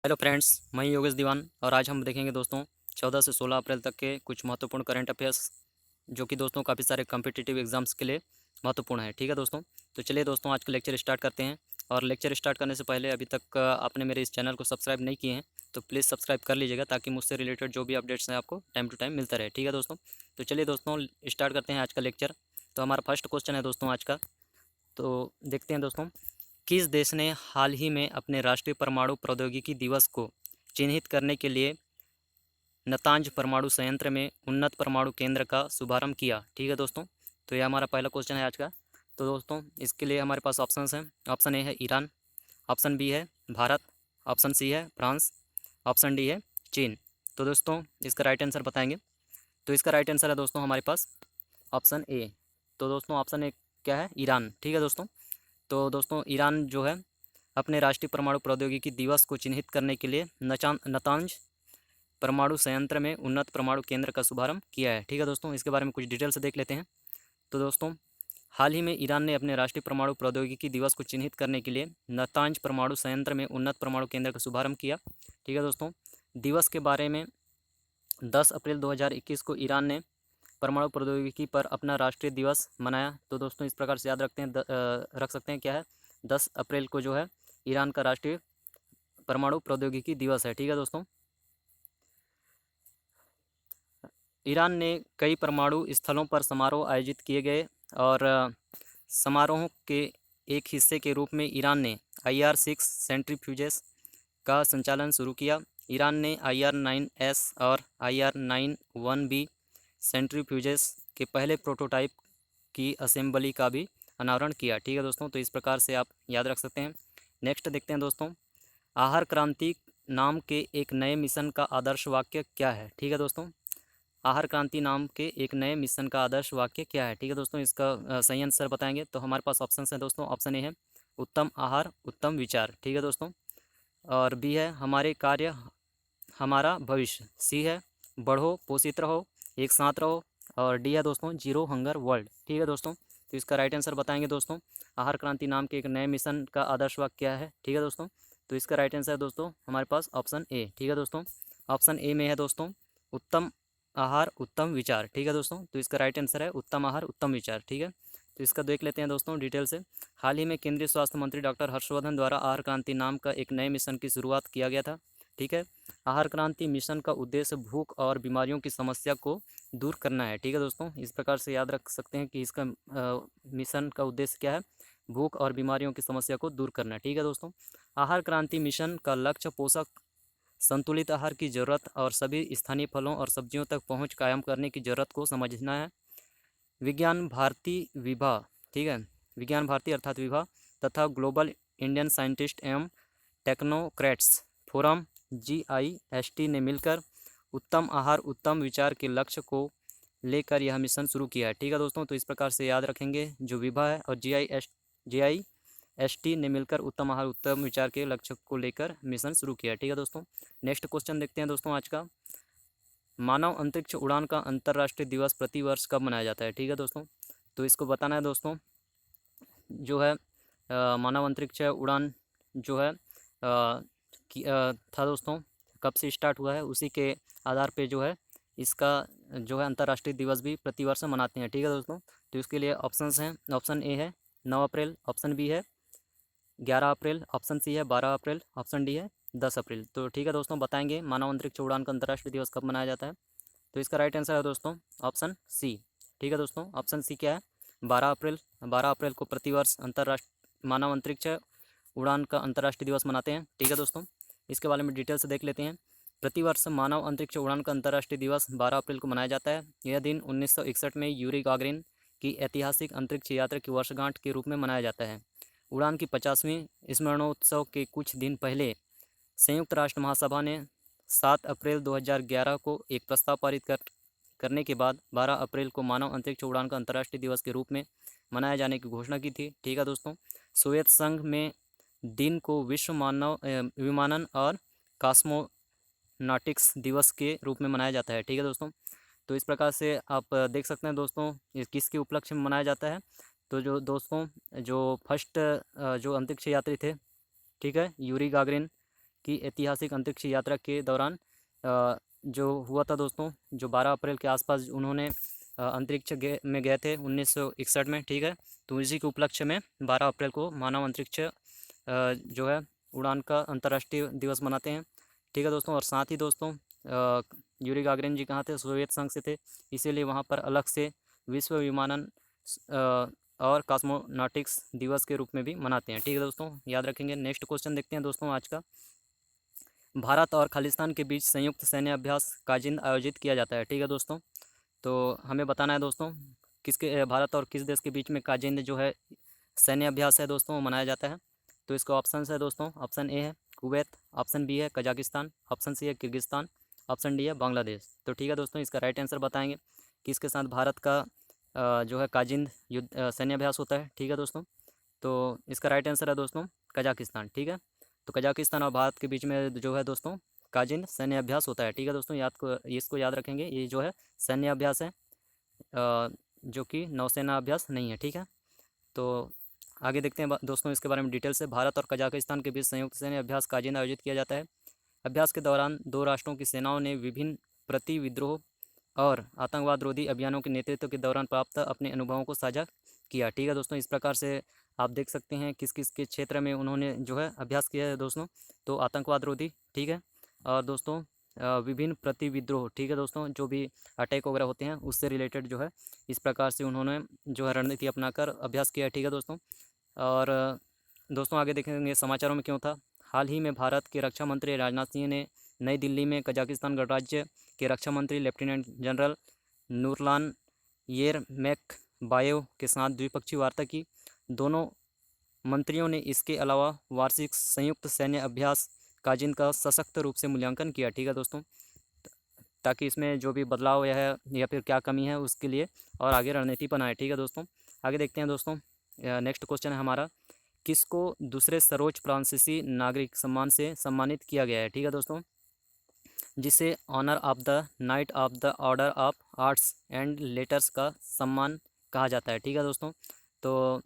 Hello friends, मैं योगेश दीवान और आज हम देखेंगे दोस्तों 14 से 16 अप्रैल तक के कुछ महत्वपूर्ण करंट अफेयर्स जो कि दोस्तों काफ़ी सारे कॉम्पिटिटिव एग्जाम्स के लिए महत्वपूर्ण है। ठीक है दोस्तों, तो चलिए दोस्तों आज का लेक्चर स्टार्ट करते हैं। और लेक्चर स्टार्ट करने से पहले अभी तक आपने मेरे इस चैनल को सब्सक्राइब नहीं किए हैं तो प्लीज़ सब्सक्राइब कर लीजिएगा ताकि मुझसे रिलेटेड जो भी अपडेट्स हैं आपको टाइम टू टाइम मिलता रहे। ठीक है दोस्तों, तो चलिए दोस्तों स्टार्ट करते हैं आज का लेक्चर। तो हमारा फर्स्ट क्वेश्चन है दोस्तों आज का, तो देखते हैं दोस्तों। किस देश ने हाल ही में अपने राष्ट्रीय परमाणु प्रौद्योगिकी दिवस को चिन्हित करने के लिए नतांज परमाणु संयंत्र में उन्नत परमाणु केंद्र का शुभारंभ किया? ठीक है दोस्तों, तो यह हमारा पहला क्वेश्चन है आज का। तो दोस्तों इसके लिए हमारे पास ऑप्शंस हैं। ऑप्शन ए है ईरान, ऑप्शन बी है भारत, ऑप्शन सी है फ्रांस, ऑप्शन डी है चीन। तो दोस्तों इसका राइट आंसर बताएंगे। तो इसका राइट आंसर है दोस्तों हमारे पास ऑप्शन ए। तो दोस्तों ऑप्शन ए क्या है? ईरान। ठीक है दोस्तों, तो दोस्तों ईरान जो है अपने राष्ट्रीय परमाणु प्रौद्योगिकी दिवस को चिन्हित करने के लिए नतांज परमाणु संयंत्र में उन्नत परमाणु केंद्र का शुभारंभ किया है। ठीक है दोस्तों, इसके बारे में कुछ डिटेल से देख लेते हैं। तो दोस्तों हाल ही में ईरान ने अपने राष्ट्रीय परमाणु प्रौद्योगिकी दिवस को चिन्हित करने के लिए नतांज परमाणु संयंत्र में उन्नत परमाणु केंद्र का शुभारंभ किया। ठीक है दोस्तों, दिवस के बारे में 10 अप्रैल 2021 को ईरान ने परमाणु प्रौद्योगिकी पर अपना राष्ट्रीय दिवस मनाया। तो दोस्तों इस प्रकार से याद रख सकते हैं क्या है, 10 अप्रैल को जो है ईरान का राष्ट्रीय परमाणु प्रौद्योगिकी दिवस है। ठीक है दोस्तों, ईरान ने कई परमाणु स्थलों पर समारोह आयोजित किए गए और समारोह के एक हिस्से के रूप में ईरान ने IR-6 सेंट्रीफ्यूजेस का संचालन शुरू किया। ईरान ने IR-9S और IR-9-1B सेंट्रीफ्यूजेस के पहले प्रोटोटाइप की असेंबली का भी अनावरण किया। ठीक है दोस्तों, तो इस प्रकार से आप याद रख सकते हैं। नेक्स्ट देखते हैं दोस्तों, आहार क्रांति नाम के एक नए मिशन का आदर्श वाक्य क्या है? ठीक है दोस्तों, आहार क्रांति नाम के एक नए मिशन का आदर्श वाक्य क्या है? ठीक है दोस्तों, इसका सही आंसर बताएंगे। तो हमारे पास ऑप्शन है दोस्तों। ऑप्शन ए है उत्तम आहार उत्तम विचार। ठीक है दोस्तों, और बी है हमारे कार्य हमारा भविष्य। सी है बढ़ो पोषित रहो एक साथ रहो, और डी है दोस्तों जीरो हंगर वर्ल्ड। ठीक है दोस्तों, तो इसका राइट आंसर बताएंगे दोस्तों। आहार क्रांति नाम के एक नए मिशन का आदर्श वाक्य क्या है? ठीक है दोस्तों, तो इसका राइट आंसर है दोस्तों हमारे पास ऑप्शन ए। ठीक है दोस्तों, ऑप्शन ए में है दोस्तों उत्तम आहार उत्तम विचार। ठीक है दोस्तों, तो इसका राइट आंसर है उत्तम आहार उत्तम विचार। ठीक है, तो इसका देख लेते हैं दोस्तों डिटेल से। हाल ही में केंद्रीय स्वास्थ्य मंत्री डॉक्टर हर्षवर्धन द्वारा आहार क्रांति नाम का एक नए मिशन की शुरुआत किया गया था। ठीक है, आहार क्रांति मिशन का उद्देश्य भूख और बीमारियों की समस्या को दूर करना है। ठीक है दोस्तों, इस प्रकार से याद रख सकते हैं कि इसका मिशन का उद्देश्य क्या है, भूख और बीमारियों की समस्या को दूर करना है। ठीक है दोस्तों, आहार क्रांति मिशन का लक्ष्य पोषक संतुलित आहार की जरूरत और सभी स्थानीय फलों और सब्जियों तक पहुंच कायम करने की जरूरत को समझना है। विज्ञान भारती विभा, ठीक है, विज्ञान भारती अर्थात विभा तथा ग्लोबल इंडियन साइंटिस्ट एवं टेक्नोक्रेट्स फोरम GIST ने मिलकर उत्तम आहार उत्तम विचार के लक्ष्य को लेकर यह मिशन शुरू किया है। ठीक है दोस्तों, तो इस प्रकार से याद रखेंगे, जो विभा है और GIST ने मिलकर उत्तम आहार उत्तम विचार के लक्ष्य को लेकर मिशन शुरू किया है। ठीक है दोस्तों, नेक्स्ट क्वेश्चन देखते हैं दोस्तों आज का। मानव अंतरिक्ष उड़ान का अंतर्राष्ट्रीय दिवस प्रतिवर्ष कब मनाया जाता है? ठीक है दोस्तों, तो इसको बताना है दोस्तों। जो है मानव अंतरिक्ष उड़ान जो है था दोस्तों, कब से स्टार्ट हुआ है उसी के आधार पे जो है इसका जो है अंतर्राष्ट्रीय दिवस भी प्रतिवर्ष मनाते हैं। ठीक है दोस्तों, तो इसके लिए ऑप्शंस हैं। ऑप्शन ए है 9 अप्रैल, ऑप्शन बी है 11 अप्रैल, ऑप्शन सी है 12 अप्रैल, ऑप्शन डी है 10 अप्रैल। तो ठीक है दोस्तों, बताएंगे मानव अंतरिक्ष उड़ान का अंतर्राष्ट्रीय दिवस कब मनाया जाता है। तो इसका राइट आंसर है दोस्तों ऑप्शन सी। ठीक है दोस्तों, ऑप्शन सी क्या है, 12 अप्रैल। 12 अप्रैल को प्रतिवर्ष अंतर्राष्ट्रीय मानव अंतरिक्ष उड़ान का अंतर्राष्ट्रीय दिवस मनाते हैं। ठीक है दोस्तों, इसके बारे में डिटेल से देख लेते हैं। प्रतिवर्ष मानव अंतरिक्ष उड़ान का अंतर्राष्ट्रीय दिवस 12 अप्रैल को मनाया जाता है। यह दिन 1961 में यूरी गागरिन की ऐतिहासिक अंतरिक्ष यात्रा की वर्षगांठ के रूप में मनाया जाता है। उड़ान की 50वीं स्मरणोत्सव के कुछ दिन पहले संयुक्त राष्ट्र महासभा ने 7 अप्रैल 2011 को एक प्रस्ताव पारित करने के बाद 12 अप्रैल को मानव अंतरिक्ष उड़ान का अंतर्राष्ट्रीय दिवस के रूप में मनाए जाने की घोषणा की थी। ठीक है दोस्तों, सोवियत संघ में दिन को विश्व मानव विमानन और कॉस्मोनॉटिक्स दिवस के रूप में मनाया जाता है। ठीक है दोस्तों, तो इस प्रकार से आप देख सकते हैं दोस्तों ये किसके उपलक्ष्य में मनाया जाता है। तो जो दोस्तों जो फर्स्ट जो अंतरिक्ष यात्री थे, ठीक है, यूरी गागरिन की ऐतिहासिक अंतरिक्ष यात्रा के दौरान जो हुआ था दोस्तों, जो 12 अप्रैल के आसपास उन्होंने अंतरिक्ष में गए थे 1961 में, ठीक है। तो इसी के उपलक्ष्य में 12 अप्रैल को मानव अंतरिक्ष जो है उड़ान का अंतर्राष्ट्रीय दिवस मनाते हैं, ठीक है दोस्तों। और साथ ही दोस्तों यूरी गागरिन जी कहाँ थे? सोवियत संघ से थे, इसीलिए वहाँ पर अलग से विश्व विमानन और कॉस्मोनॉटिक्स दिवस के रूप में भी मनाते हैं, ठीक है दोस्तों, याद रखेंगे। नेक्स्ट क्वेश्चन देखते हैं दोस्तों आज का। भारत और खालिस्तान के बीच संयुक्त सैन्य अभ्यास काजिंद आयोजित किया जाता है, ठीक है दोस्तों। तो हमें बताना है दोस्तों किसके भारत और किस देश के बीच में काजिंद जो है सैन्य अभ्यास है दोस्तों वो मनाया जाता है। तो इसका ऑप्शन है दोस्तों, ऑप्शन ए है कुवैत, ऑप्शन बी है कजाकिस्तान, ऑप्शन सी है किर्गिस्तान, ऑप्शन डी है बांग्लादेश। तो ठीक है दोस्तों, इसका राइट आंसर बताएंगे किसके साथ भारत का जो है काजिंद युद्ध सैन्य अभ्यास होता है, ठीक है दोस्तों। तो इसका राइट आंसर है दोस्तों कजाकिस्तान, ठीक है। तो कजाकिस्तान और भारत के बीच में जो है दोस्तों काजिंद सैन्य अभ्यास होता है, ठीक है दोस्तों। इसको याद रखेंगे, ये जो है सैन्य अभ्यास है जो कि नौसेना अभ्यास नहीं है, ठीक है। तो आगे देखते हैं दोस्तों इसके बारे में डिटेल से। भारत और कजाकिस्तान के बीच संयुक्त सैन्य अभ्यास काजिंद आयोजित किया जाता है। अभ्यास के दौरान दो राष्ट्रों की सेनाओं ने विभिन्न प्रति विद्रोह और आतंकवाद रोधी अभियानों के नेतृत्व के दौरान प्राप्त अपने अनुभवों को साझा किया, ठीक है दोस्तों। इस प्रकार से आप देख सकते हैं किस किस के क्षेत्र में उन्होंने जो है अभ्यास किया है दोस्तों। तो आतंकवाद रोधी, ठीक है, और दोस्तों विभिन्न प्रति विद्रोह, ठीक है दोस्तों, जो भी अटैक वगैरह होते हैं उससे रिलेटेड जो है इस प्रकार से उन्होंने जो है रणनीति अपनाकर अभ्यास किया है, ठीक है दोस्तों। और दोस्तों आगे देखेंगे समाचारों में क्यों था। हाल ही में भारत के रक्षा मंत्री राजनाथ सिंह ने नई दिल्ली में कजाकिस्तान गणराज्य के रक्षा मंत्री लेफ्टिनेंट जनरल नूरलान येरमेकबायेव के साथ द्विपक्षीय वार्ता की। दोनों मंत्रियों ने इसके अलावा वार्षिक संयुक्त सैन्य अभ्यास काजिंद का सशक्त रूप से मूल्यांकन किया, ठीक है दोस्तों, ताकि इसमें जो भी बदलाव या फिर क्या कमी है उसके लिए और आगे रणनीति बनाए, ठीक है दोस्तों। आगे देखते हैं दोस्तों, नेक्स्ट क्वेश्चन है हमारा, किसको दूसरे सर्वोच्च फ्रांसीसी नागरिक सम्मान से सम्मानित किया गया है, ठीक है दोस्तों, जिसे honour of the knight of the order of arts and letters का सम्मान कहा जाता है, ठीक है दोस्तों। तो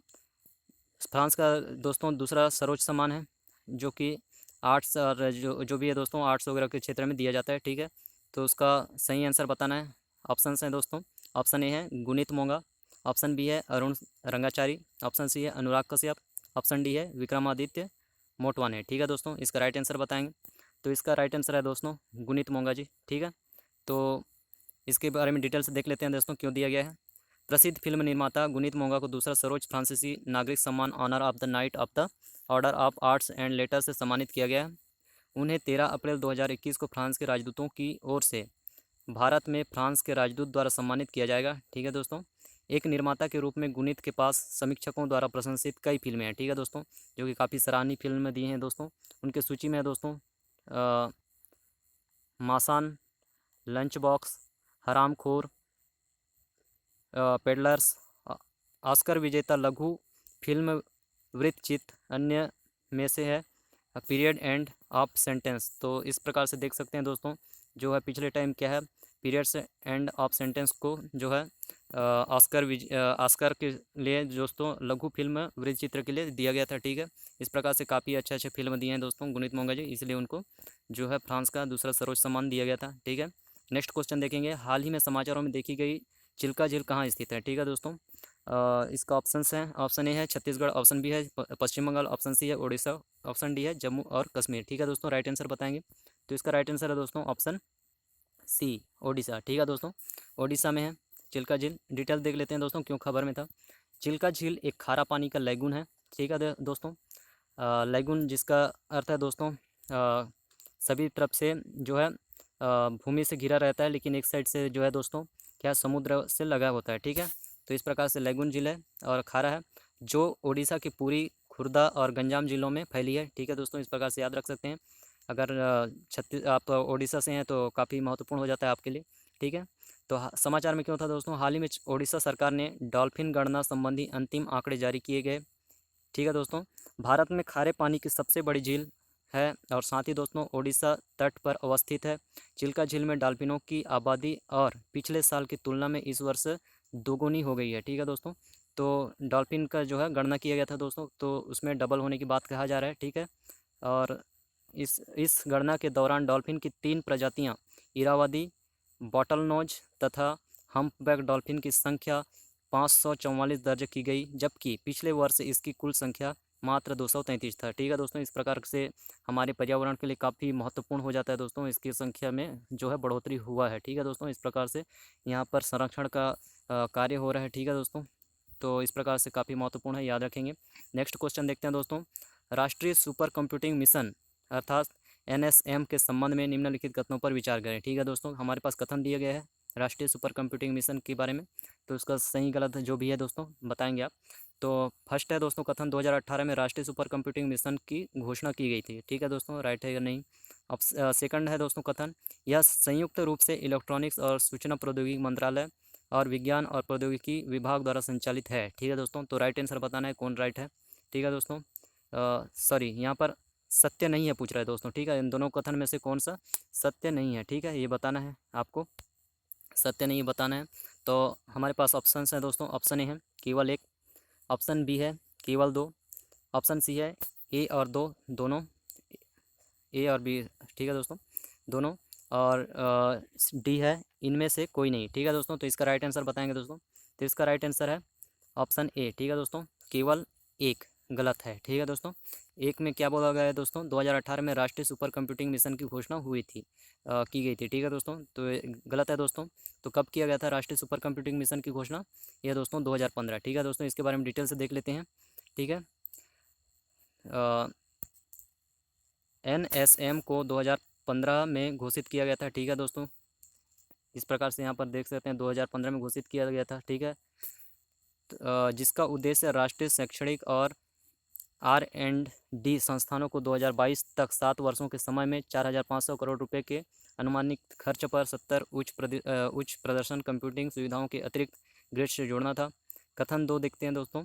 फ्रांस का दोस्तों दूसरा सर्वोच्च सम्मान है जो कि आर्ट्स और जो भी है दोस्तों आर्ट्स वगैरह के क्षेत्र में दिया जाता है, ठीक है। तो उसका सही आंसर बताना है। ऑप्शन हैं दोस्तों, ऑप्शन ए है गुनीत मोंगा, ऑप्शन बी है अरुण रंगाचारी, ऑप्शन सी है अनुराग कश्यप, ऑप्शन डी है विक्रमादित्य मोटवाने, ठीक है दोस्तों। इसका राइट आंसर बताएंगे। तो इसका राइट आंसर है दोस्तों गुनीत मोंगा जी, ठीक है। तो इसके बारे में डिटेल से देख लेते हैं दोस्तों क्यों दिया गया है। प्रसिद्ध फिल्म निर्माता गुनीत मोंगा को दूसरा सर्वोच्च फ्रांसीसी नागरिक सम्मान honour of the knight of the order of arts and letters से सम्मानित किया गया है। उन्हें 13 अप्रैल 2021 को फ्रांस के राजदूतों की ओर से भारत में फ्रांस के राजदूत द्वारा सम्मानित किया जाएगा, ठीक है दोस्तों। एक निर्माता के रूप में गुनीत के पास समीक्षकों द्वारा प्रशंसित कई फिल्में हैं, ठीक है दोस्तों, जो कि काफ़ी सराहनीय फिल्में दी हैं दोस्तों। उनके सूची में है दोस्तों मासान, लंच बॉक्स, हरामखोर, पेडलर्स, ऑस्कर विजेता लघु फिल्म वृत्तचित, अन्य में से है पीरियड एंड ऑफ सेंटेंस। तो इस प्रकार से देख सकते हैं दोस्तों जो है पिछले टाइम क्या है पीरियड्स एंड ऑफ सेंटेंस को जो है ऑस्कर के लिए दोस्तों लघु फिल्म वृत्तचित्र के लिए दिया गया था, ठीक है। इस प्रकार से काफ़ी अच्छे अच्छे फिल्म दिए हैं दोस्तों गुनीत मोंगा जी, इसलिए उनको जो है फ्रांस का दूसरा सर्वोच्च सम्मान दिया गया था, ठीक है। नेक्स्ट क्वेश्चन देखेंगे, हाल ही में समाचारों में देखी गई चिल्का झील कहाँ स्थित है, ठीक है दोस्तों। इसका ऑप्शंस हैं, ऑप्शन ए है छत्तीसगढ़, ऑप्शन बी है पश्चिम बंगाल, ऑप्शन सी है उड़ीसा, ऑप्शन डी है जम्मू और कश्मीर, ठीक है दोस्तों। राइट आंसर बताएंगे। तो इसका राइट आंसर है दोस्तों ऑप्शन सी ओडिशा, ठीक है दोस्तों, ओडिशा में है चिल्का झील। डिटेल देख लेते हैं दोस्तों क्यों खबर में था। चिल्का झील एक खारा पानी का लैगून है, ठीक है दोस्तों। लैगून जिसका अर्थ है दोस्तों सभी तरफ से जो है भूमि से घिरा रहता है, लेकिन एक साइड से जो है दोस्तों क्या समुद्र से लगा होता है, ठीक है। तो इस प्रकार से लैगून झील है और खारा है जो ओडिशा की पूरी खुर्दा और गंजाम जिलों में फैली है, ठीक है दोस्तों। इस प्रकार से याद रख सकते हैं। अगर आप ओडिशा से हैं तो काफ़ी महत्वपूर्ण हो जाता है आपके लिए, ठीक है। तो समाचार में क्यों था दोस्तों, हाल ही में ओडिशा सरकार ने डॉल्फिन गणना संबंधी अंतिम आंकड़े जारी किए गए, ठीक है दोस्तों। भारत में खारे पानी की सबसे बड़ी झील है और साथ ही दोस्तों ओडिशा तट पर अवस्थित है। चिल्का झील में डॉल्फिनों की आबादी और पिछले साल की तुलना में इस वर्ष दोगुनी हो गई है, ठीक है दोस्तों। तो डॉल्फिन का जो है गणना किया गया था दोस्तों, तो उसमें डबल होने की बात कहा जा रहा है, ठीक है। और इस गणना के दौरान डॉल्फिन की 3 प्रजातियां इरावदी, बॉटल नोज तथा हम्पबैक डॉल्फिन की संख्या 544 दर्ज की गई, जबकि पिछले वर्ष इसकी कुल संख्या मात्र 233 था। ठीक है दोस्तों, इस प्रकार से हमारे पर्यावरण के लिए काफ़ी महत्वपूर्ण हो जाता है दोस्तों, इसकी संख्या में जो है बढ़ोतरी हुआ है। ठीक है दोस्तों, इस प्रकार से यहाँ पर संरक्षण का कार्य हो रहा है। ठीक है दोस्तों, तो इस प्रकार से काफ़ी महत्वपूर्ण है, याद रखेंगे। नेक्स्ट क्वेश्चन देखते हैं दोस्तों। राष्ट्रीय सुपर कंप्यूटिंग मिशन अर्थात NSM के संबंध में निम्नलिखित कथनों पर विचार करें। ठीक है दोस्तों, हमारे पास कथन दिए गए हैं राष्ट्रीय सुपर कंप्यूटिंग मिशन के बारे में, तो उसका सही गलत जो भी है दोस्तों बताएंगे आप। तो फर्स्ट है दोस्तों कथन, 2018 में राष्ट्रीय सुपर कंप्यूटिंग मिशन की घोषणा की गई थी। ठीक है दोस्तों, राइट है या नहीं। अब सेकंड है दोस्तों कथन, यह संयुक्त रूप से इलेक्ट्रॉनिक्स और सूचना प्रौद्योगिकी मंत्रालय और विज्ञान और प्रौद्योगिकी विभाग द्वारा संचालित है। ठीक है दोस्तों, तो राइट आंसर बताना है कौन राइट है। ठीक है दोस्तों, सॉरी यहाँ पर सत्य नहीं है पूछ रहा है दोस्तों। ठीक है, इन दोनों कथन में से कौन सा सत्य नहीं है, ठीक है, ये बताना है आपको, सत्य नहीं बताना है। तो हमारे पास ऑप्शन है दोस्तों, ऑप्शन ए है केवल एक, ऑप्शन बी है केवल दो, ऑप्शन सी है ए और दो दोनों, ए और बी। ठीक है दोस्तों, दोनों, और डी है इनमें से कोई नहीं। ठीक है दोस्तों, तो इसका राइट आंसर बताएंगे दोस्तों। तो इसका राइट आंसर है ऑप्शन ए। ठीक है दोस्तों, केवल एक गलत है। ठीक है दोस्तों, एक में क्या बोला गया है दोस्तों, 2018 में राष्ट्रीय सुपर कंप्यूटिंग मिशन की घोषणा हुई थी, की गई थी। ठीक है दोस्तों, तो ये गलत है दोस्तों। तो कब किया गया था राष्ट्रीय सुपर कंप्यूटिंग मिशन की घोषणा, यह दोस्तों 2015। ठीक है दोस्तों, इसके बारे में डिटेल से देख लेते हैं। ठीक है, NSM को 2015 में घोषित किया गया था। ठीक है दोस्तों, इस प्रकार से यहाँ पर देख सकते हैं 2015 में घोषित किया गया था। ठीक है, जिसका उद्देश्य राष्ट्रीय शैक्षणिक और R&D संस्थानों को 2022 तक 7 वर्षों के समय में 4,500 करोड़ रुपए के अनुमानित खर्च पर 70 उच्च प्रदर्शन कंप्यूटिंग सुविधाओं के अतिरिक्त ग्रिड से जोड़ना था। कथन 2 देखते हैं दोस्तों,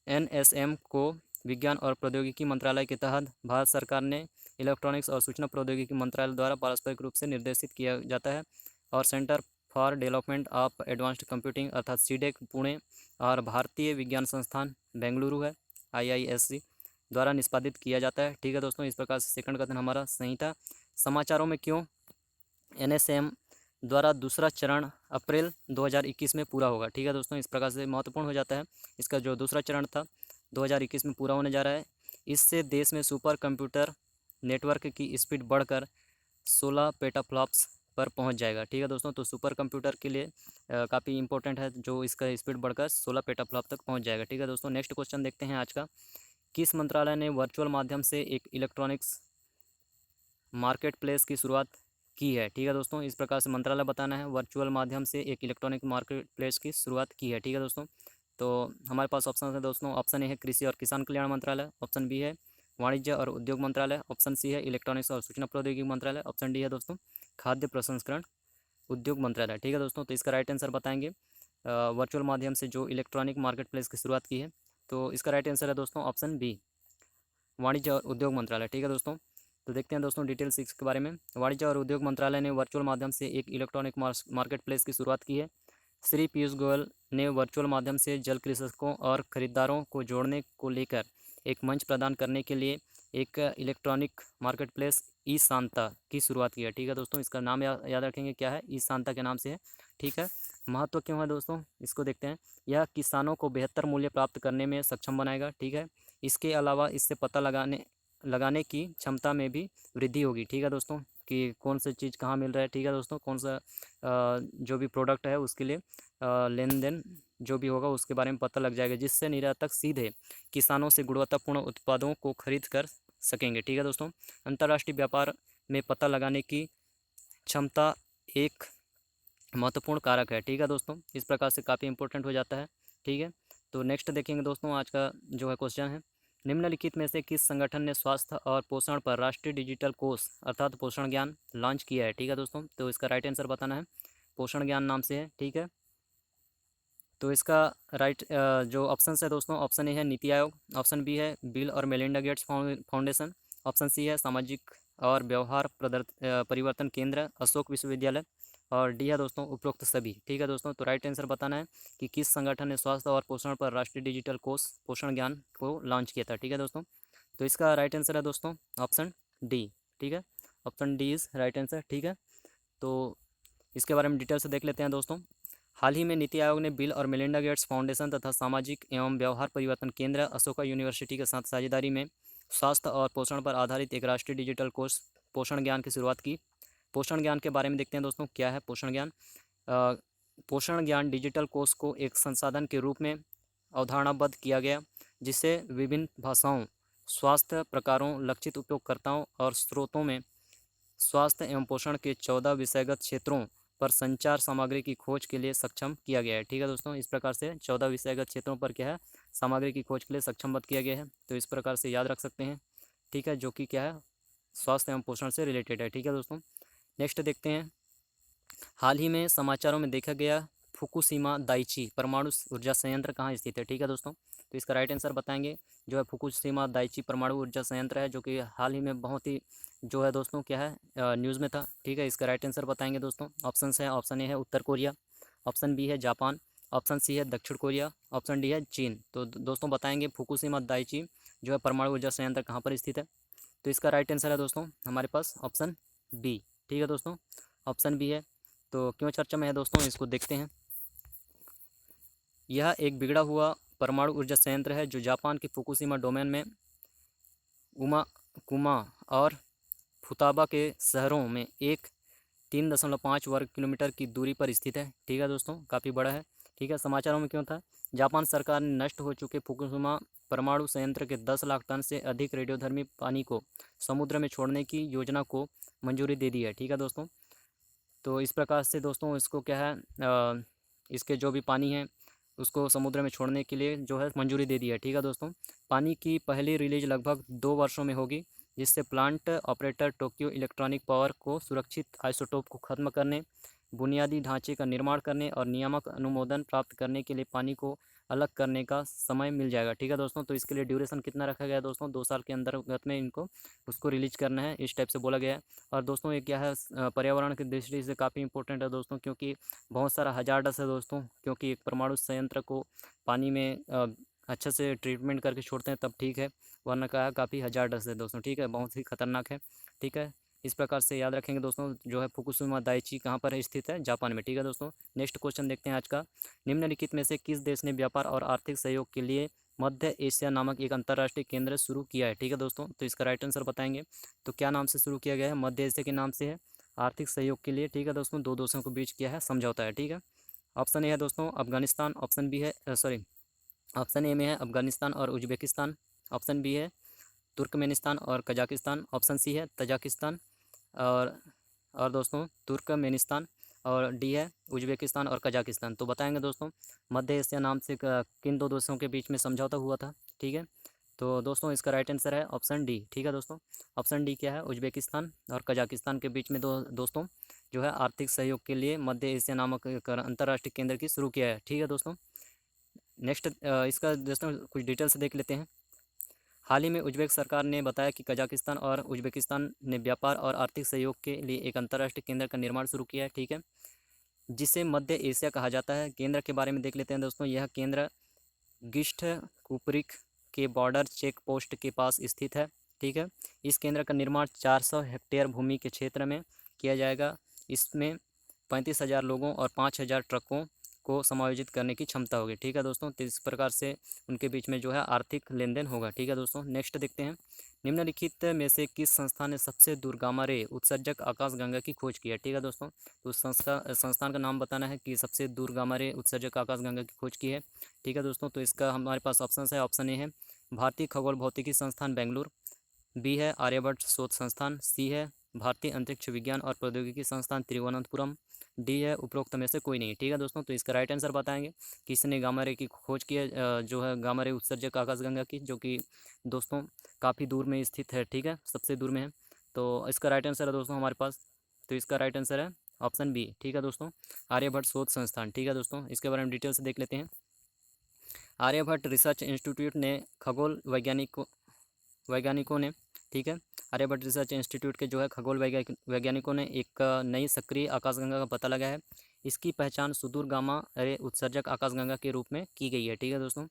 NSM को विज्ञान और प्रौद्योगिकी मंत्रालय के तहत भारत सरकार ने इलेक्ट्रॉनिक्स और सूचना प्रौद्योगिकी मंत्रालय द्वारा पारस्परिक रूप से निर्देशित किया जाता है, और centre for development of advanced computing अर्थात सीडेक पुणे और भारतीय विज्ञान संस्थान बेंगलुरु है IISc द्वारा निष्पादित किया जाता है। ठीक है दोस्तों, इस प्रकार से सेकंड कथन हमारा सही था। समाचारों में क्यों, NSM द्वारा दूसरा चरण अप्रैल 2021 में पूरा होगा। ठीक है दोस्तों, इस प्रकार से महत्वपूर्ण हो जाता है। इसका जो दूसरा चरण था 2021 में पूरा होने जा रहा है। इससे देश में सुपर कंप्यूटर नेटवर्क की स्पीड बढ़कर 16 पेटाफ्लॉप्स पर पहुंच जाएगा। ठीक है दोस्तों, तो सुपर कंप्यूटर के लिए काफ़ी इंपॉर्टेंट है, जो इसका स्पीड बढ़कर 16 पेटाफ्लॉप तक पहुंच जाएगा। ठीक है दोस्तों, नेक्स्ट क्वेश्चन देखते हैं आज का। किस मंत्रालय ने वर्चुअल माध्यम से एक इलेक्ट्रॉनिक्स मार्केट प्लेस की शुरुआत की है। ठीक है दोस्तों, इस प्रकार से मंत्रालय बताना है, वर्चुअल माध्यम से एक इलेक्ट्रॉनिक मार्केट प्लेस की शुरुआत की है। ठीक है दोस्तों, तो हमारे पास ऑप्शन है दोस्तों, ऑप्शन ए है कृषि और किसान कल्याण मंत्रालय, ऑप्शन बी है वाणिज्य और उद्योग मंत्रालय, ऑप्शन सी है इलेक्ट्रॉनिक्स और सूचना प्रौद्योगिकी मंत्रालय, ऑप्शन डी है दोस्तों खाद्य प्रसंस्करण उद्योग मंत्रालय। ठीक है दोस्तों, तो इसका राइट आंसर बताएंगे वर्चुअल माध्यम से जो इलेक्ट्रॉनिक मार्केट प्लेस की शुरुआत की है, तो इसका राइट आंसर है दोस्तों ऑप्शन बी, वाणिज्य और उद्योग मंत्रालय। ठीक है दोस्तों, तो देखते हैं दोस्तों डिटेल्स इसके बारे में। वाणिज्य और उद्योग मंत्रालय ने वर्चुअल माध्यम से एक इलेक्ट्रॉनिक मार्केट प्लेस की शुरुआत की है। श्री पीयूष गोयल ने वर्चुअल माध्यम से जल कृषकों और खरीदारों को जोड़ने को लेकर एक मंच प्रदान करने के लिए एक इलेक्ट्रॉनिक मार्केट प्लेस ई सांता की शुरुआत की है। ठीक है दोस्तों, इसका नाम याद रखेंगे क्या है, ई सांता के नाम से है। ठीक है, महत्व क्यों है दोस्तों, इसको देखते हैं। यह किसानों को बेहतर मूल्य प्राप्त करने में सक्षम बनाएगा। ठीक है, इसके अलावा इससे पता लगाने की क्षमता में भी वृद्धि होगी। ठीक है दोस्तों, कि कौन सी चीज़ कहाँ मिल रहा है। ठीक है दोस्तों, कौन सा जो भी प्रोडक्ट है उसके लिए लेन देन जो भी होगा उसके बारे में पता लग जाएगा, जिससे निर्यातक सीधे किसानों से गुणवत्तापूर्ण उत्पादों को खरीद कर सकेंगे। ठीक है दोस्तों, अंतर्राष्ट्रीय व्यापार में पता लगाने की क्षमता एक महत्वपूर्ण कारक है। ठीक है दोस्तों, इस प्रकार से काफ़ी इंपॉर्टेंट हो जाता है। ठीक है, तो नेक्स्ट देखेंगे दोस्तों, आज का जो है क्वेश्चन है, निम्नलिखित में से किस संगठन ने स्वास्थ्य और पोषण पर राष्ट्रीय डिजिटल कोष अर्थात पोषण ज्ञान लॉन्च किया है। ठीक है दोस्तों, तो इसका राइट आंसर बताना है, पोषण ज्ञान नाम से है। ठीक है, तो इसका राइट जो ऑप्शन है दोस्तों, ऑप्शन ए है नीति आयोग, ऑप्शन बी है बिल और Melinda Gates Foundation, option C है सामाजिक और व्यवहार परिवर्तन केंद्र अशोक विश्वविद्यालय, और डी है दोस्तों उपरोक्त सभी। ठीक है दोस्तों, तो राइट आंसर बताना है कि किस संगठन ने स्वास्थ्य और पोषण पर राष्ट्रीय डिजिटल कोष पोषण ज्ञान को लॉन्च किया था। ठीक है दोस्तों, तो इसका राइट आंसर है दोस्तों ऑप्शन डी, ठीक है, option D is right answer, ठीक है। तो इसके बारे में डिटेल से देख लेते हैं दोस्तों। हाल ही में नीति आयोग ने बिल और मेलिंडा गेट्स फाउंडेशन तथा सामाजिक एवं व्यवहार परिवर्तन केंद्र अशोका यूनिवर्सिटी के साथ साझेदारी में स्वास्थ्य और पोषण पर आधारित एक राष्ट्रीय डिजिटल कोर्स पोषण ज्ञान की शुरुआत की। पोषण ज्ञान के बारे में देखते हैं दोस्तों, क्या है पोषण ज्ञान। अ, पोषण ज्ञान डिजिटल कोर्स को एक संसाधन के रूप में अवधारणाबद्ध किया गया, जिसे विभिन्न भाषाओं, स्वास्थ्य प्रकारों, लक्षित उपयोगकर्ताओं और स्रोतों में स्वास्थ्य एवं पोषण के 14 विषयगत क्षेत्रों पर संचार सामग्री की खोज के लिए सक्षम किया गया है, ठीक है दोस्तों। इस प्रकार से 14 विषयगत क्षेत्रों पर क्या है, सामग्री की खोज के लिए सक्षमबद्ध किया गया है, तो इस प्रकार से याद रख सकते हैं, ठीक है, जो कि क्या है, स्वास्थ्य एवं पोषण से रिलेटेड है, ठीक है दोस्तों। नेक्स्ट देखते हैं, हाल ही में समाचारों में देखा गया फुकुशिमा दाइची परमाणु ऊर्जा संयंत्र कहाँ स्थित है, ठीक है दोस्तों। तो इसका राइट आंसर बताएंगे, जो है फुकुशिमा दाइची परमाणु ऊर्जा संयंत्र है, जो कि हाल ही में बहुत ही जो है दोस्तों क्या है न्यूज़ में था, ठीक है। इसका राइट आंसर बताएंगे दोस्तों। ऑप्शन है, ऑप्शन ए है उत्तर कोरिया, ऑप्शन बी है जापान, ऑप्शन सी है दक्षिण कोरिया, ऑप्शन डी है चीन। तो दोस्तों बताएंगे फुकुशिमा दाइची जो है परमाणु ऊर्जा संयंत्र कहाँ पर स्थित है। तो इसका राइट आंसर है दोस्तों हमारे पास ऑप्शन बी, ठीक है दोस्तों, ऑप्शन बी है। तो क्यों चर्चा में है दोस्तों, इसको देखते हैं। यह एक बिगड़ा हुआ परमाणु ऊर्जा संयंत्र है जो जापान के फुकुशिमा डोमेन में उमा कुमा और फुताबा के शहरों में एक 3.5 वर्ग किलोमीटर की दूरी पर स्थित है, ठीक है दोस्तों, काफ़ी बड़ा है, ठीक है। समाचारों में क्यों था, जापान सरकार ने नष्ट हो चुके फुकुशिमा परमाणु संयंत्र के 10 लाख टन से अधिक रेडियोधर्मी पानी को समुद्र में छोड़ने की योजना को मंजूरी दे दी है, ठीक है दोस्तों। तो इस प्रकार से दोस्तों इसको क्या है इसके जो भी पानी है उसको समुद्र में छोड़ने के लिए जो है मंजूरी दे दी है, ठीक है दोस्तों। पानी की पहली रिलीज लगभग 2 वर्षों में होगी, जिससे plant operator Tokyo electronic power को सुरक्षित आइसोटोप को खत्म करने, बुनियादी ढांचे का निर्माण करने और नियामक अनुमोदन प्राप्त करने के लिए पानी को अलग करने का समय मिल जाएगा, ठीक है दोस्तों। तो इसके लिए ड्यूरेशन कितना रखा गया है दोस्तों, 2 साल के अंतर्गत में इनको उसको रिलीज करना है, इस टाइप से बोला गया है। और दोस्तों ये क्या है पर्यावरण की दृष्टि से काफ़ी इंपॉर्टेंट है दोस्तों, क्योंकि बहुत सारा हजार्डस है दोस्तों, क्योंकि एक परमाणु संयंत्र को पानी में अच्छे से ट्रीटमेंट करके छोड़ते हैं तब ठीक है, वरना क्या है काफ़ी हजार्डस है दोस्तों, ठीक है, बहुत ही खतरनाक है, ठीक है। इस प्रकार से याद रखेंगे दोस्तों, जो है फुकुशिमा दाइची कहाँ पर स्थित है, जापान में, ठीक है दोस्तों। नेक्स्ट क्वेश्चन देखते हैं आज का। निम्नलिखित में से किस देश ने व्यापार और आर्थिक सहयोग के लिए मध्य एशिया नामक एक अंतर्राष्ट्रीय केंद्र शुरू किया है, ठीक है दोस्तों। तो इसका राइट आंसर बताएंगे। तो क्या नाम से शुरू किया गया है, मध्य एशिया के नाम से है, आर्थिक सहयोग के लिए, ठीक है दोस्तों, दो देशों के बीच किया है समझौता है, ठीक है। ऑप्शन ए है दोस्तों अफगानिस्तान, ऑप्शन बी है ऑप्शन ए में है अफगानिस्तान और उज्बेकिस्तान, ऑप्शन बी है तुर्कमेनिस्तान और कजाकिस्तान, ऑप्शन सी है तजाकिस्तान और दोस्तों तुर्कमेनिस्तान, और डी है उज्बेकिस्तान और कजाकिस्तान। तो बताएंगे दोस्तों मध्य एशिया नाम से किन दो देशों के बीच में समझौता हुआ था, ठीक है। तो दोस्तों इसका राइट आंसर है ऑप्शन डी, ठीक है दोस्तों। ऑप्शन डी क्या है, उज्बेकिस्तान और कजाकिस्तान के बीच में दोस्तों जो है आर्थिक सहयोग के लिए मध्य एशिया नामक एक अंतर्राष्ट्रीय केंद्र की शुरू किया है, ठीक है दोस्तों। नेक्स्ट इसका दोस्तों कुछ डिटेल्स देख लेते हैं। हाल ही में उज्बेक सरकार ने बताया कि कजाकिस्तान और उज्बेकिस्तान ने व्यापार और आर्थिक सहयोग के लिए एक अंतर्राष्ट्रीय केंद्र का निर्माण शुरू किया है, ठीक है, जिसे मध्य एशिया कहा जाता है। केंद्र के बारे में देख लेते हैं दोस्तों। यह केंद्र गिस्ट कुपरिक के बॉर्डर चेक पोस्ट के पास स्थित है, ठीक है। इस केंद्र का निर्माण 400 हेक्टेयर भूमि के क्षेत्र में किया जाएगा। इसमें 35,000 लोगों और 5,000 ट्रकों को समायोजित करने की क्षमता होगी, ठीक है दोस्तों। तो इस प्रकार से उनके बीच में जो है आर्थिक लेन देन होगा, ठीक है दोस्तों। नेक्स्ट देखते हैं, निम्नलिखित में से किस संस्था ने सबसे दूरगामा रे उत्सर्जक आकाशगंगा की खोज की है, ठीक है दोस्तों। तो उस संस्थान का नाम बताना है कि सबसे दूरगामा रे उत्सर्जक आकाशगंगा की खोज की है, ठीक है दोस्तों। तो इसका हमारे पास ऑप्शन है, ऑप्शन ए है भारतीय खगोल भौतिकी संस्थान बेंगलुरु, बी है आर्यभट्ट शोध संस्थान, सी है भारतीय अंतरिक्ष विज्ञान और प्रौद्योगिकी संस्थान तिरुवनंतपुरम, डी है उपरोक्त में से कोई नहीं, ठीक है दोस्तों। तो इसका राइट आंसर बताएंगे किसने गामा रे की खोज की है, जो है गामा रे उत्सर्जक आकाशगंगा की, जो कि दोस्तों काफ़ी दूर में स्थित है, ठीक है, सबसे दूर में है। तो इसका राइट आंसर है दोस्तों हमारे पास, तो इसका राइट आंसर है ऑप्शन बी, ठीक है दोस्तों, आर्यभट्ट शोध संस्थान, ठीक है दोस्तों। इसके बारे में डिटेल से देख लेते हैं। आर्यभट्ट रिसर्च इंस्टीट्यूट ने खगोल वैज्ञानिकों ने, ठीक है, आर्यभट्ट रिसर्च इंस्टीट्यूट के जो है खगोल वैज्ञानिकों ने एक नई सक्रिय आकाशगंगा का पता लगाया है। इसकी पहचान सुदूर गामा रे उत्सर्जक आकाशगंगा के रूप में की गई है, ठीक है दोस्तों।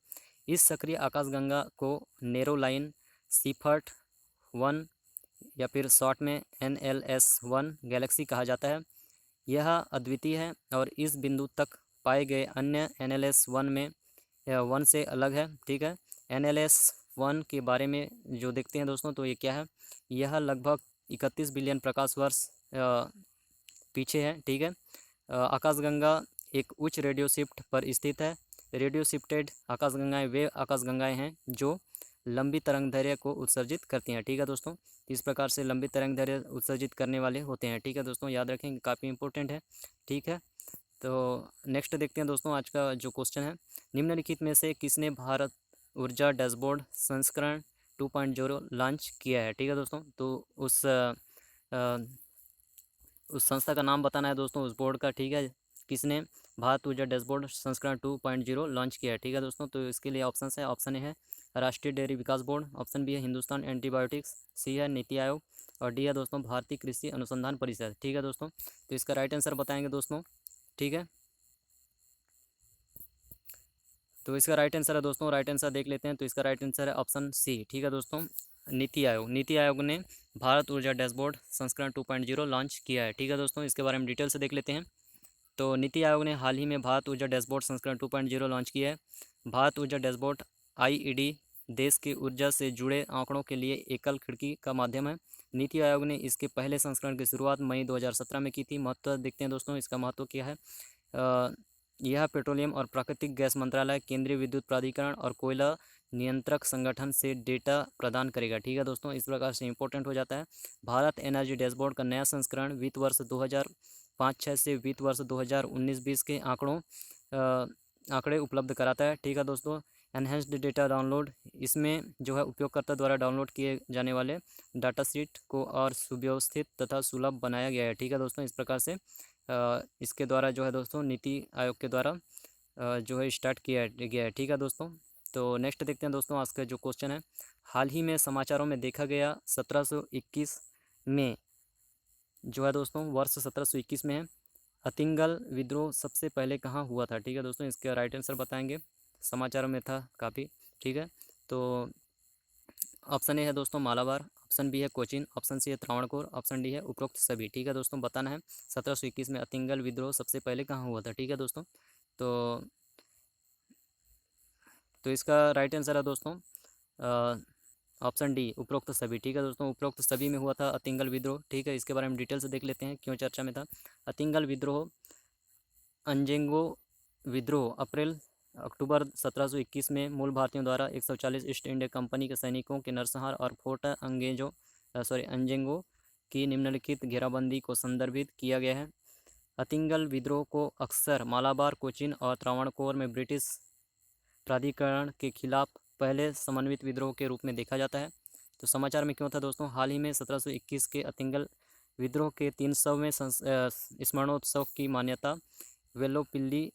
इस सक्रिय आकाशगंगा को नेरो लाइन सीफर्ट 1 या फिर शॉर्ट में NLS-1 गैलेक्सी कहा जाता है। यह अद्वितीय है और इस बिंदु तक पाए गए अन्य NLS-1 में 1 से अलग है। ठीक है, NLS-1 के बारे में जो देखते हैं दोस्तों, तो ये क्या है, यह लगभग 31 बिलियन प्रकाश वर्ष पीछे है। ठीक है, आकाशगंगा एक उच्च रेडियो शिफ्ट पर स्थित है। रेडियो शिफ्टेड आकाशगंगाएं वे आकाशगंगाएं हैं जो लंबी तरंग दैर्घ्य को उत्सर्जित करती हैं। ठीक है दोस्तों, इस प्रकार से लंबी तरंग दैर्घ्य उत्सर्जित करने वाले होते हैं। ठीक है दोस्तों, याद रखेंगे, काफ़ी इंपॉर्टेंट है। ठीक है, तो नेक्स्ट देखते हैं दोस्तों आज का जो क्वेश्चन है, निम्नलिखित में से किसने भारत ऊर्जा डैशबोर्ड संस्करण 2.0 लॉन्च किया है। ठीक है दोस्तों, तो उस संस्था का नाम बताना है दोस्तों, उस बोर्ड का। ठीक है, किसने भारत ऊर्जा डैशबोर्ड संस्करण 2.0 लॉन्च किया है। ठीक है दोस्तों, तो इसके लिए ऑप्शन है, ऑप्शन ए है राष्ट्रीय डेयरी विकास बोर्ड, ऑप्शन बी है हिंदुस्तान एंटीबायोटिक्स, सी है नीति आयोग, और डी है दोस्तों भारतीय कृषि अनुसंधान परिषद। ठीक है दोस्तों, तो इसका राइट आंसर बताएंगे दोस्तों। ठीक है, तो इसका राइट आंसर है दोस्तों, राइट आंसर देख लेते हैं, तो इसका राइट आंसर है ऑप्शन सी। ठीक है दोस्तों, नीति आयोग, नीति आयोग ने भारत ऊर्जा डैशबोर्ड संस्करण 2.0 लॉन्च किया है। ठीक है दोस्तों, इसके बारे में डिटेल से देख लेते हैं। तो नीति आयोग ने हाल ही में भारत ऊर्जा डैशबोर्ड संस्करण 2.0 लॉन्च किया है। भारत ऊर्जा डैशबोर्ड IED देश की ऊर्जा से जुड़े आंकड़ों के लिए एकल खिड़की का माध्यम है। नीति आयोग ने इसके पहले संस्करण की शुरुआत मई 2017 में की थी। महत्व देखते हैं दोस्तों, इसका महत्व क्या है। यह पेट्रोलियम और प्राकृतिक गैस मंत्रालय, केंद्रीय विद्युत प्राधिकरण और कोयला नियंत्रक संगठन से डेटा प्रदान करेगा। ठीक है दोस्तों, इस प्रकार से इंपॉर्टेंट हो जाता है। भारत एनर्जी डैशबोर्ड का नया संस्करण वित्त वर्ष 2005-6 से वित्त वर्ष 2019-20 के आंकड़े उपलब्ध कराता है। ठीक है दोस्तों, एनहेंस्ड डेटा डाउनलोड, इसमें जो है उपयोगकर्ता द्वारा डाउनलोड किए जाने वाले डाटा शीट को और सुव्यवस्थित तथा सुलभ बनाया गया है। ठीक है दोस्तों, इस प्रकार से इसके द्वारा जो है दोस्तों नीति आयोग के द्वारा जो है स्टार्ट किया गया है। ठीक है दोस्तों, तो नेक्स्ट देखते हैं दोस्तों आज का जो क्वेश्चन है, हाल ही में समाचारों में देखा गया 1721 में जो है दोस्तों, वर्ष 1721 में है, अतिंगल विद्रोह सबसे पहले कहाँ हुआ था। ठीक है दोस्तों, इसका राइट आंसर बताएंगे, समाचारों में था काफ़ी। ठीक है, तो ऑप्शन ए है दोस्तों मालाबार, ऑप्शन बी है कोचीन, ऑप्शन सी है त्रावणकोर, ऑप्शन डी है उपरोक्त सभी। ठीक है दोस्तों, बताना है 1721 में अतिंगल विद्रोह सबसे पहले कहाँ हुआ था। ठीक है दोस्तों, तो इसका राइट आंसर है दोस्तों ऑप्शन डी उपरोक्त सभी। ठीक है दोस्तों, उपरोक्त सभी में हुआ था अतिंगल विद्रोह। ठीक है, इसके बारे में डिटेल से देख लेते हैं क्यों चर्चा में था। अतिंगल विद्रोह अंजेंगो विद्रोह अक्टूबर 1721 में मूल भारतीयों द्वारा 140 ईस्ट इंडिया कंपनी के सैनिकों के नरसंहार और फोर्ट अंजेंगो की निम्नलिखित घेराबंदी को संदर्भित किया गया है। अतिंगल विद्रोह को अक्सर मालाबार, कोचीन और त्रावणकोर में ब्रिटिश प्राधिकरण के खिलाफ पहले समन्वित विद्रोह के रूप में देखा जाता है। तो समाचार में क्यों था दोस्तों, हाल ही में 1721 के अतिंगल विद्रोह के 300वें स्मरणोत्सव की मान्यता वेल्लोपिल्ली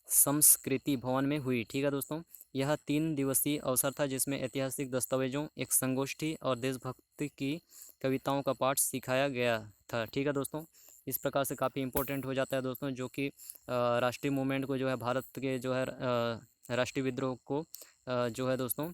संस्कृति भवन में हुई। ठीक है दोस्तों, यह 3 दिवसीय अवसर था जिसमें ऐतिहासिक दस्तावेजों, एक संगोष्ठी और देशभक्ति की कविताओं का पाठ सिखाया गया था। ठीक है दोस्तों, इस प्रकार से काफ़ी इंपॉर्टेंट हो जाता है दोस्तों, जो कि राष्ट्रीय मूवमेंट को जो है, भारत के जो है राष्ट्रीय विद्रोह को जो है दोस्तों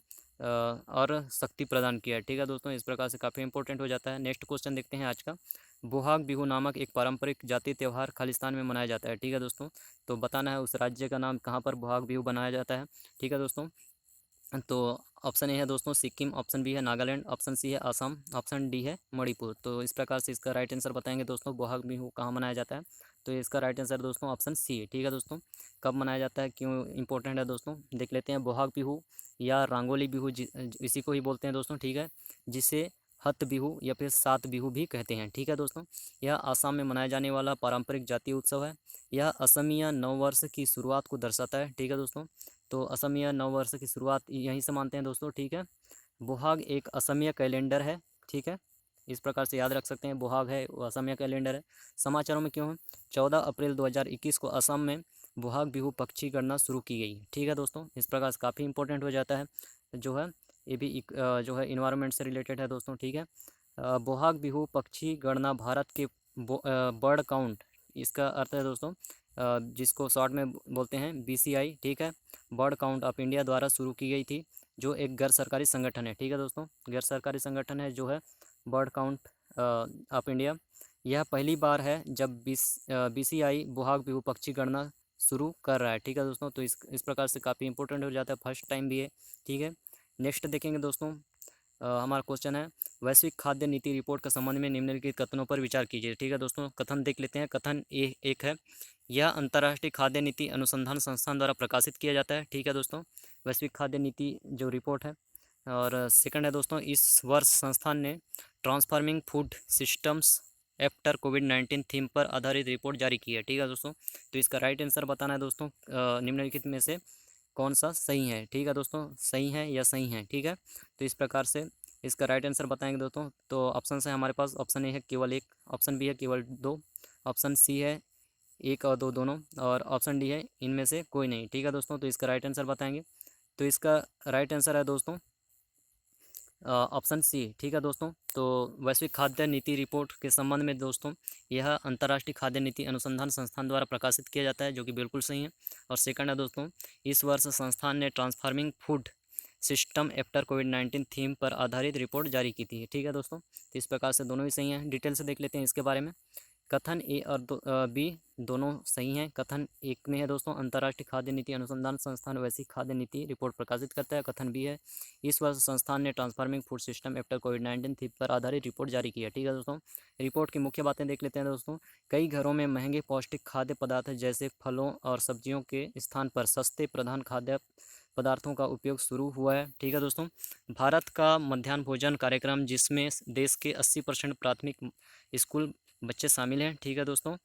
और शक्ति प्रदान किया। ठीक है दोस्तों, इस प्रकार से काफ़ी इंपॉर्टेंट हो जाता है। नेक्स्ट क्वेश्चन देखते हैं आज का, बोहाग बिहू नामक एक पारंपरिक जातीय त्यौहार खालिस्तान में मनाया जाता है। ठीक है दोस्तों, तो बताना है उस राज्य का नाम कहाँ पर बोहाग बिहू मनाया जाता है। ठीक है दोस्तों, तो ऑप्शन ए है दोस्तों सिक्किम, ऑप्शन बी है नागालैंड, ऑप्शन सी है असम, ऑप्शन डी है मणिपुर। तो इस प्रकार से इसका राइट आंसर बताएंगे दोस्तों, बोहाग बिहू कहाँ मनाया जाता है। तो इसका राइट आंसर दोस्तों ऑप्शन सी है। ठीक है दोस्तों, कब मनाया जाता है, क्यों इंपॉर्टेंट है दोस्तों, देख लेते हैं। बोहाग बिहू या रंगोली बिहू इसी को ही बोलते हैं दोस्तों। ठीक है, जिसे हत बिहू या फिर सात बिहू भी कहते हैं। ठीक है दोस्तों, यह आसाम में मनाया जाने वाला पारंपरिक जातीय उत्सव है। यह असमिया नववर्ष की शुरुआत को दर्शाता है। ठीक है दोस्तों, तो असमिया नववर्ष की शुरुआत यहीं से मानते हैं दोस्तों। ठीक है, बोहाग एक असमिया कैलेंडर है। ठीक है, इस प्रकार से याद रख सकते हैं, बोहाग है वो असमिया कैलेंडर है। समाचारों में क्यों है, 14 अप्रैल 2021 को असम में बोहाग बिहू पक्षी गणना शुरू की गई। ठीक है दोस्तों, इस प्रकार से काफ़ी इंपॉर्टेंट हो जाता है, जो है ये भी जो है इन्वायरमेंट से रिलेटेड है दोस्तों। ठीक है, बोहाग बिहू पक्षी गणना भारत के बर्ड काउंट, इसका अर्थ है दोस्तों जिसको शॉर्ट में बोलते हैं BCI। ठीक है, बर्ड काउंट ऑफ इंडिया द्वारा शुरू की गई थी, जो एक गैर सरकारी संगठन है। ठीक है दोस्तों, गैर सरकारी संगठन है जो है बर्ड काउंट ऑफ इंडिया। यह पहली बार है जब BCI बोहाग बिहू पक्षी गणना शुरू कर रहा है। ठीक है दोस्तों, तो इस प्रकार से काफ़ी इंपॉर्टेंट हो जाता है, फर्स्ट टाइम भी है। ठीक है, नेक्स्ट देखेंगे दोस्तों। हमारा क्वेश्चन है, वैश्विक खाद्य नीति रिपोर्ट के संबंध में निम्नलिखित कथनों पर विचार कीजिए। ठीक है दोस्तों, कथन देख लेते हैं। कथन एक है, यह अंतर्राष्ट्रीय खाद्य नीति अनुसंधान संस्थान द्वारा प्रकाशित किया जाता है। ठीक है दोस्तों, वैश्विक खाद्य नीति जो रिपोर्ट है। और सेकंड है दोस्तों, इस वर्ष संस्थान ने ट्रांसफॉर्मिंग फूड सिस्टम्स आफ्टर कोविड-19 थीम पर आधारित रिपोर्ट जारी की है। ठीक है दोस्तों, तो इसका राइट आंसर बताना है दोस्तों, निम्नलिखित में से कौन सा सही है। ठीक है दोस्तों, सही है या सही है। ठीक है, तो इस प्रकार से इसका राइट आंसर बताएंगे दोस्तों। तो ऑप्शन है हमारे पास, ऑप्शन ए है केवल एक, ऑप्शन बी है केवल दो, ऑप्शन सी है एक और दो दोनों, और ऑप्शन डी है इनमें से कोई नहीं। ठीक है दोस्तों, तो इसका राइट आंसर बताएंगे। तो इसका राइट आंसर है दोस्तों ऑप्शन सी। ठीक है दोस्तों, तो वैश्विक खाद्य नीति रिपोर्ट के संबंध में दोस्तों, यह अंतर्राष्ट्रीय खाद्य नीति अनुसंधान संस्थान द्वारा प्रकाशित किया जाता है, जो कि बिल्कुल सही है। और सेकंड है दोस्तों, इस वर्ष संस्थान ने ट्रांसफॉर्मिंग फूड सिस्टम आफ्टर कोविड-19 थीम पर आधारित रिपोर्ट जारी की थी। ठीक है दोस्तों, तो इस प्रकार से दोनों ही सही हैं। डिटेल से देख लेते हैं इसके बारे में। कथन ए और बी दोनों सही हैं। कथन एक में है दोस्तों, अंतर्राष्ट्रीय खाद्य नीति अनुसंधान संस्थान वैश्विक खाद्य नीति रिपोर्ट प्रकाशित करता है। कथन बी है, इस वर्ष संस्थान ने ट्रांसफॉर्मिंग फूड सिस्टम आफ्टर कोविड-19 थीम पर आधारित रिपोर्ट जारी की है। ठीक है दोस्तों, रिपोर्ट की मुख्य बातें देख लेते हैं दोस्तों। कई घरों में महंगे पौष्टिक खाद्य पदार्थ जैसे फलों और सब्जियों के स्थान पर सस्ते प्रधान खाद्य पदार्थों का उपयोग शुरू हुआ है। ठीक है दोस्तों, भारत का मध्याह्न भोजन कार्यक्रम, जिसमें देश के 80% प्राथमिक स्कूल बच्चे शामिल हैं। ठीक है दोस्तों,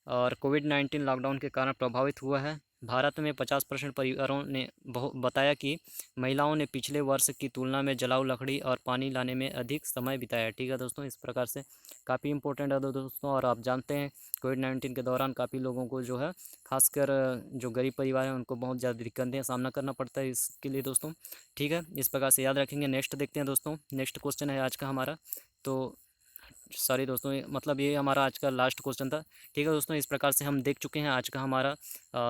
और कोविड-19 लॉकडाउन के कारण प्रभावित हुआ है। भारत में 50% परिवारों ने बताया कि महिलाओं ने पिछले वर्ष की तुलना में जलाऊ लकड़ी और पानी लाने में अधिक समय बिताया। ठीक है दोस्तों, इस प्रकार से काफ़ी इंपॉर्टेंट है दोस्तों। और आप जानते हैं कोविड-19 के दौरान काफ़ी लोगों को जो है, खासकर जो गरीब परिवार हैं, उनको बहुत ज़्यादा दिक्कतें सामना करना पड़ता है इसके लिए दोस्तों। ठीक है, इस प्रकार से याद रखेंगे। नेक्स्ट देखते हैं दोस्तों। नेक्स्ट क्वेश्चन है आज का हमारा, तो सॉरी दोस्तों, मतलब ये हमारा आज का लास्ट क्वेश्चन था। ठीक है दोस्तों, इस प्रकार से हम देख चुके हैं आज का हमारा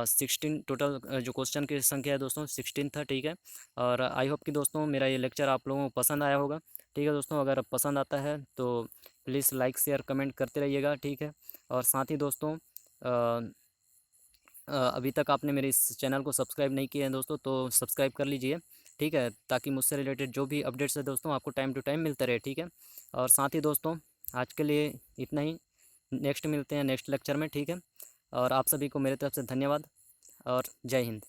16 टोटल जो क्वेश्चन की संख्या है दोस्तों 16 था। ठीक है, और आई होप कि दोस्तों मेरा ये लेक्चर आप लोगों को पसंद आया होगा। ठीक है दोस्तों, अगर पसंद आता है तो प्लीज़ लाइक शेयर कमेंट करते रहिएगा। ठीक है, और साथ ही दोस्तों अभी तक आपने मेरे इस चैनल को सब्सक्राइब नहीं किया है दोस्तों, तो सब्सक्राइब कर लीजिए। ठीक है, ताकि मुझसे रिलेटेड जो भी अपडेट्स है दोस्तों आपको टाइम टू टाइम मिलते रहे। ठीक है, और साथ ही दोस्तों आज के लिए इतना ही। नेक्स्ट मिलते हैं नेक्स्ट लेक्चर में। ठीक है, और आप सभी को मेरे तरफ से धन्यवाद और जय हिंद।